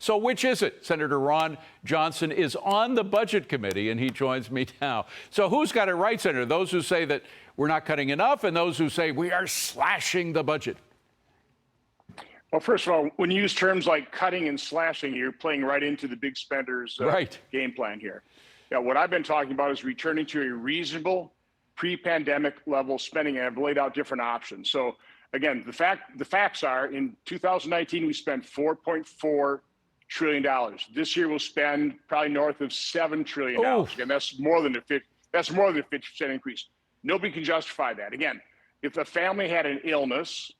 So which is it? Senator Ron Johnson is on the Budget Committee, and he joins me now. So who's got it right, Senator? Those who say that we're not cutting enough, and those who say we are slashing the budget? Well, first of all, when you use terms like cutting and slashing, you're playing right into the big spenders game plan here. Yeah, what I've been talking about is returning to a reasonable pre-pandemic level spending, and I've laid out different options. So again, the facts are in 2019, we spent $4.4 trillion. This year we'll spend probably north of $7 trillion. Again, that's more than a 50% increase. Nobody can justify that. Again, if a family had an illness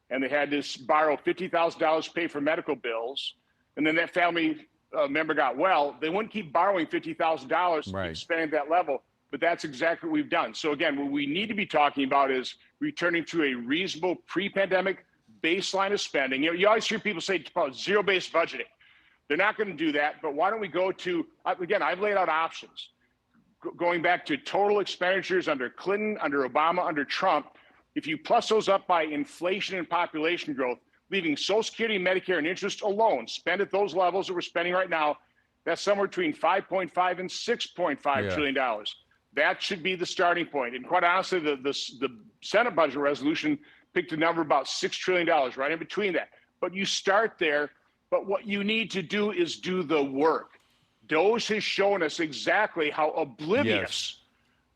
and they had to borrow $50,000 to pay for medical bills, and then that family member got well, they wouldn't keep borrowing $50,000 to keep spending at that level. But that's exactly what we've done. So again, what we need to be talking about is returning to a reasonable pre-pandemic baseline of spending. You always hear people say zero-based budgeting. They're not going to do that, but why don't we go to, again, I've laid out options. Going back to total expenditures under Clinton, under Obama, under Trump, if you plus those up by inflation and population growth, leaving Social Security, Medicare, and interest alone, spend at those levels that we're spending right now, that's somewhere between $5.5 and $6.5 trillion. That should be the starting point. And quite honestly, the Senate budget resolution picked a number about $6 trillion, right in between that. But you start there, but what you need to do is do the work. DOGE has shown us exactly how oblivious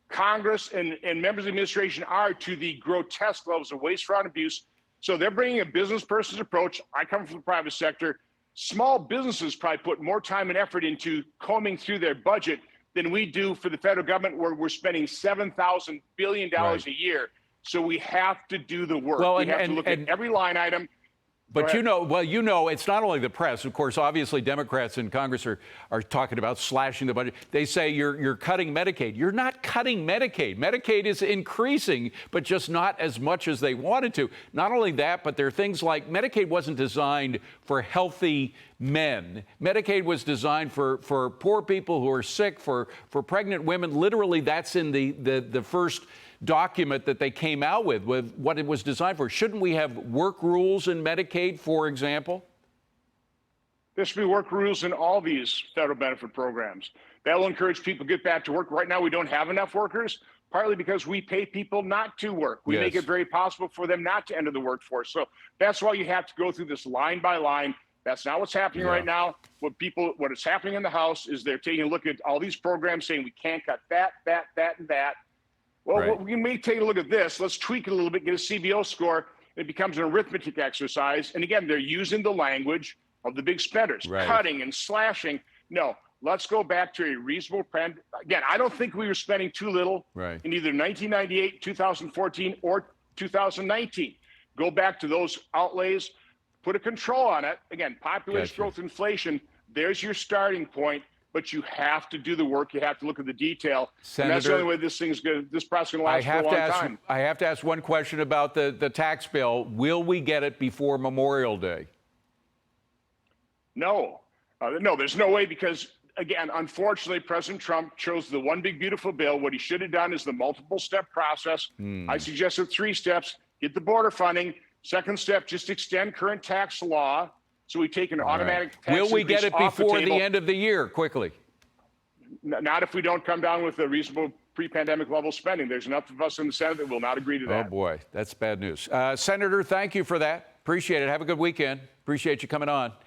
Congress and members of the administration are to the grotesque levels of waste, fraud, and abuse. So they're bringing a business person's approach. I come from the private sector. Small businesses probably put more time and effort into combing through their budget than we do for the federal government, where we're spending $7,000 billion a year. So we have to do the work. We have to look at every line item. But it's not only the press. Of course, obviously, Democrats in Congress are talking about slashing the budget. They say you're cutting Medicaid. You're not cutting Medicaid. Medicaid is increasing, but just not as much as they wanted to. Not only that, but there are things like Medicaid wasn't designed for healthy men. Medicaid was designed for poor people who are sick, for pregnant women. Literally, that's in the first document that they came out with what it was designed for. Shouldn't we have work rules in Medicaid, for example? There should be work rules in all these federal benefit programs. That will encourage people to get back to work. Right now, we don't have enough workers, partly because we pay people not to work. We make it very possible for them not to enter the workforce. So that's why you have to go through this line by line. That's not what's happening right now. What is happening in the House is they're taking a look at all these programs saying we can't cut that, and that. Well, we may take a look at this. Let's tweak it a little bit, get a CBO score. It becomes an arithmetic exercise. And again, they're using the language of the big spenders, cutting and slashing. No, let's go back to a reasonable trend. Again, I don't think we were spending too little in either 1998, 2014, or 2019. Go back to those outlays, put a control on it. Again, population growth, inflation, there's your starting point. But you have to do the work. You have to look at the detail. Senator, and that's the only way this process is going to last for a long time. I have to ask one question about the tax bill. Will we get it before Memorial Day? No. No, there's no way, because, again, unfortunately, President Trump chose the one big, beautiful bill. What he should have done is the multiple-step process. I suggested 3 steps. Get the border funding. Second step, just extend current tax law. So we take an automatic tax Will we get it before the end of the year, quickly? Not if we don't come down with a reasonable pre-pandemic level spending. There's enough of us in the Senate that will not agree to that. Oh, boy, that's bad news. Senator, thank you for that. Appreciate it. Have a good weekend. Appreciate you coming on.